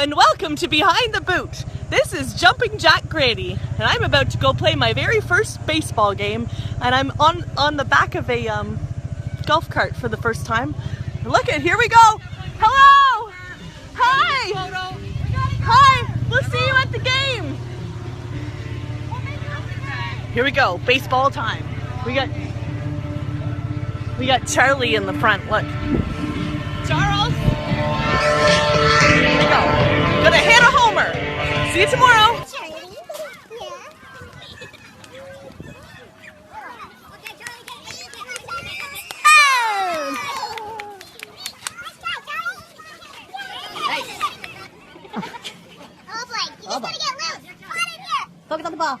and welcome to Behind the Boot. This is Jumping Jack Grady, and I'm about to go play my very first baseball game, and I'm on the back of a golf cart for the first time. Look at, here we go. Hello! Hi! Hi! We'll see you at the game. Here we go, baseball time. We got Charlie in the front, look. Charles! Here we go. Gonna hit a homer. See you tomorrow. Focus on the ball.